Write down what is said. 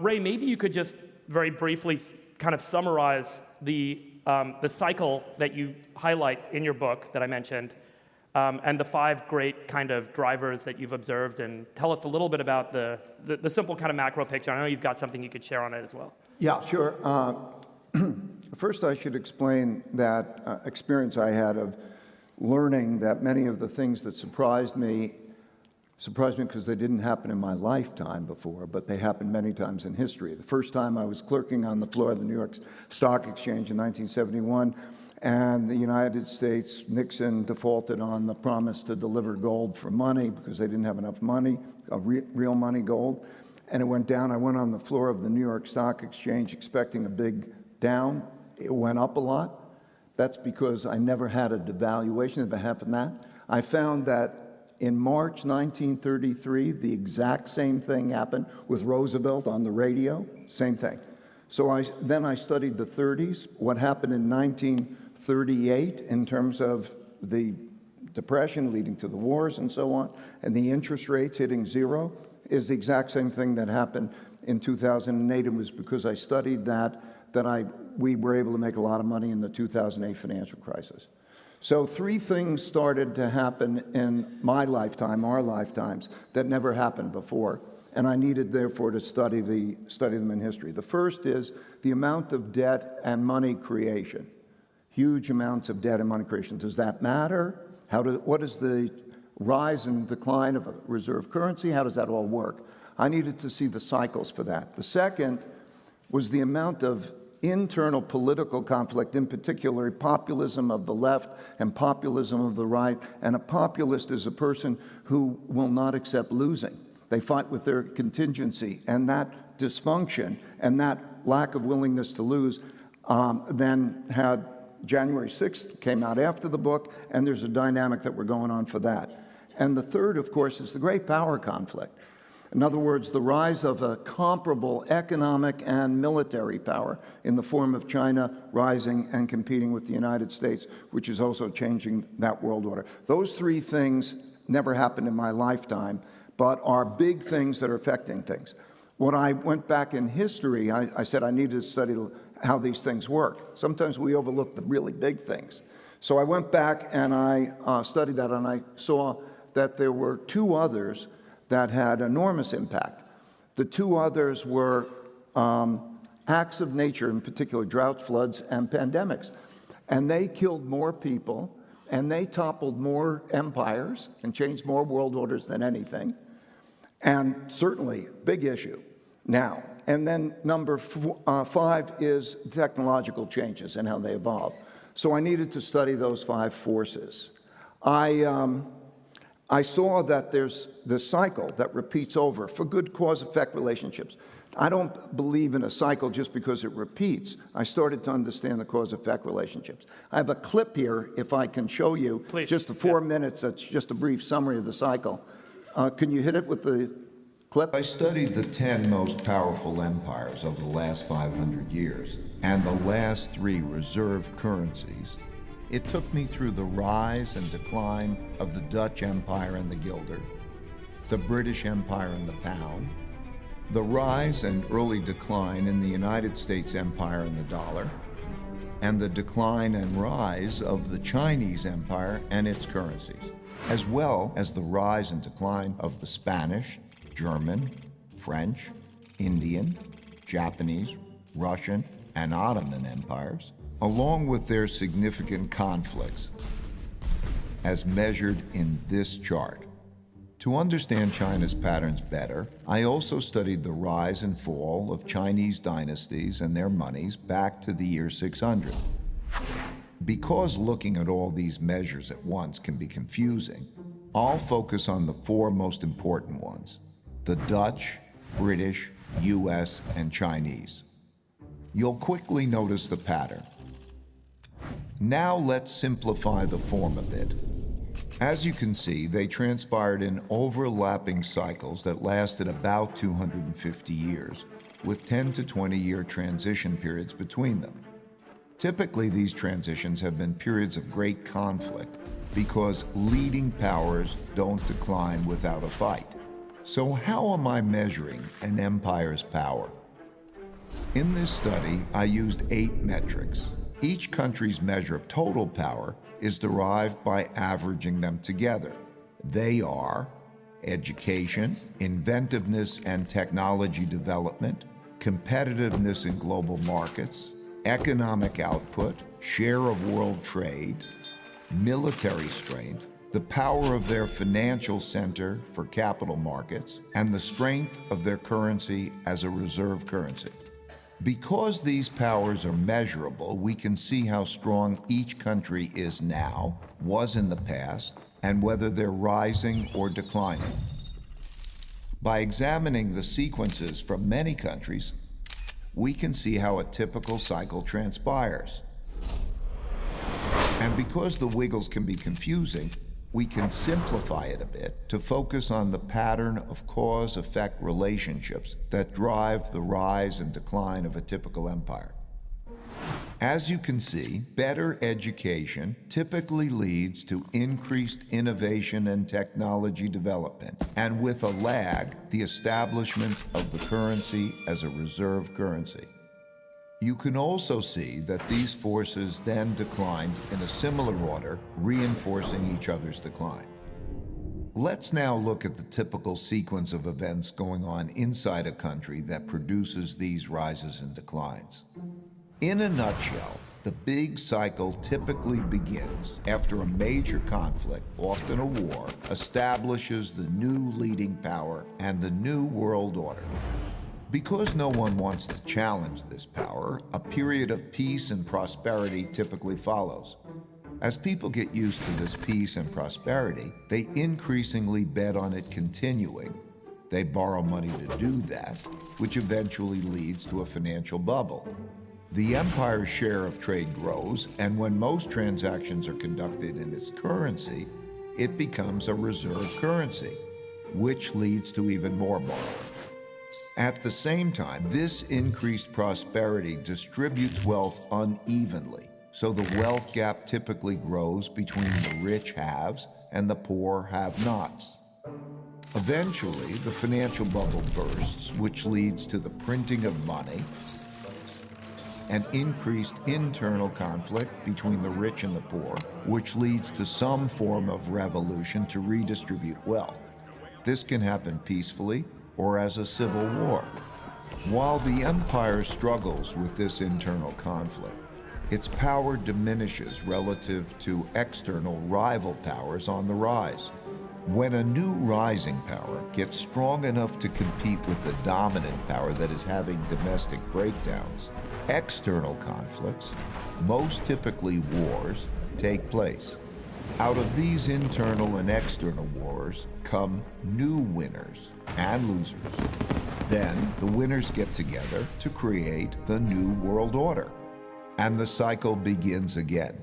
Ray, maybe you could just very briefly kind of summarize the cycle that you highlight in your book that I mentioned, and the 5 great kind of drivers that you've observed, and tell us a little bit about the simple kind of macro picture. I know you've got something you could share on it as well. Yeah, sure. First, I should explain that experience I had of learning that many of the things that surprised me because they didn't happen in my lifetime before, but they happened many times in history. The first time I was clerking on the floor of the New York Stock Exchange in 1971, and the United States, Nixon defaulted on the promise to deliver gold for money because they didn't have enough money, real money, gold. And it went down. I went on the floor of the New York Stock Exchange expecting a big down. It went up a lot. That's because I never had a devaluation. If it happened that, I found that in March 1933, the exact same thing happened with Roosevelt on the radio, same thing. So then I studied the 30s, what happened in 1938 in terms of the depression leading to the wars and so on, and the interest rates hitting zero is the exact same thing that happened in 2008. It was because I studied that we were able to make a lot of money in the 2008 financial crisis. So 3 things started to happen in my lifetime, our lifetimes, that never happened before, and I needed, therefore, to study them in history. The first is the amount of debt and money creation. Huge amounts of debt and money creation. Does that matter? What is the rise and decline of a reserve currency? How does that all work? I needed to see the cycles for that. The second was the amount of internal political conflict, in particular populism of the left and populism of the right. And a populist is a person who will not accept losing. They fight with their contingency, and that dysfunction and that lack of willingness to lose then had January 6th came out after the book, and there's a dynamic that we're going on for that. And the third, of course, is the great power conflict. In other words, the rise of a comparable economic and military power in the form of China rising and competing with the United States, which is also changing that world order. Those 3 things never happened in my lifetime, but are big things that are affecting things. When I went back in history, I said I needed to study how these things work. Sometimes we overlook the really big things. So I went back and I studied that, and I saw that there were 2 others that had enormous impact. The 2 others were acts of nature, in particular droughts, floods, and pandemics. And they killed more people, and they toppled more empires and changed more world orders than anything. And certainly, big issue. Now, and then number 5 is technological changes and how they evolve. So I needed to study those 5 forces. I saw that there's this cycle that repeats over for good cause-effect relationships. I don't believe in a cycle just because it repeats. I started to understand the cause-effect relationships. I have a clip here, if I can show you. Please. Just the 4 minutes. That's just a brief summary of the cycle. Can you hit it with the clip? I studied the 10 most powerful empires over the last 500 years and the last 3 reserve currencies. It took me through the rise and decline of the Dutch Empire and the guilder, the British Empire and the pound, the rise and early decline in the United States Empire and the dollar, and the decline and rise of the Chinese Empire and its currencies, as well as the rise and decline of the Spanish, German, French, Indian, Japanese, Russian, and Ottoman empires, along with their significant conflicts, as measured in this chart. To understand China's patterns better, I also studied the rise and fall of Chinese dynasties and their monies back to the year 600. Because looking at all these measures at once can be confusing, I'll focus on the 4 most important ones: the Dutch, British, US, and Chinese. You'll quickly notice the pattern. Now let's simplify the form a bit. As you can see, they transpired in overlapping cycles that lasted about 250 years, with 10 to 20-year transition periods between them. Typically, these transitions have been periods of great conflict because leading powers don't decline without a fight. So how am I measuring an empire's power? In this study, I used 8 metrics. Each country's measure of total power is derived by averaging them together. They are education, inventiveness and technology development, competitiveness in global markets, economic output, share of world trade, military strength, the power of their financial center for capital markets, and the strength of their currency as a reserve currency. Because these powers are measurable, we can see how strong each country is now, was in the past, and whether they're rising or declining. By examining the sequences from many countries, we can see how a typical cycle transpires. And because the wiggles can be confusing, we can simplify it a bit to focus on the pattern of cause-effect relationships that drive the rise and decline of a typical empire. As you can see, better education typically leads to increased innovation and technology development, and with a lag, the establishment of the currency as a reserve currency. You can also see that these forces then declined in a similar order, reinforcing each other's decline. Let's now look at the typical sequence of events going on inside a country that produces these rises and declines. In a nutshell, the big cycle typically begins after a major conflict, often a war, establishes the new leading power and the new world order. Because no one wants to challenge this power, a period of peace and prosperity typically follows. As people get used to this peace and prosperity, they increasingly bet on it continuing. They borrow money to do that, which eventually leads to a financial bubble. The empire's share of trade grows, and when most transactions are conducted in its currency, it becomes a reserve currency, which leads to even more borrowing. At the same time, this increased prosperity distributes wealth unevenly, so the wealth gap typically grows between the rich haves and the poor have-nots. Eventually, the financial bubble bursts, which leads to the printing of money and increased internal conflict between the rich and the poor, which leads to some form of revolution to redistribute wealth. This can happen peacefully or as a civil war. While the empire struggles with this internal conflict, its power diminishes relative to external rival powers on the rise. When a new rising power gets strong enough to compete with the dominant power that is having domestic breakdowns, external conflicts, most typically wars, take place. Out of these internal and external wars come new winners and losers. Then the winners get together to create the new world order, and the cycle begins again.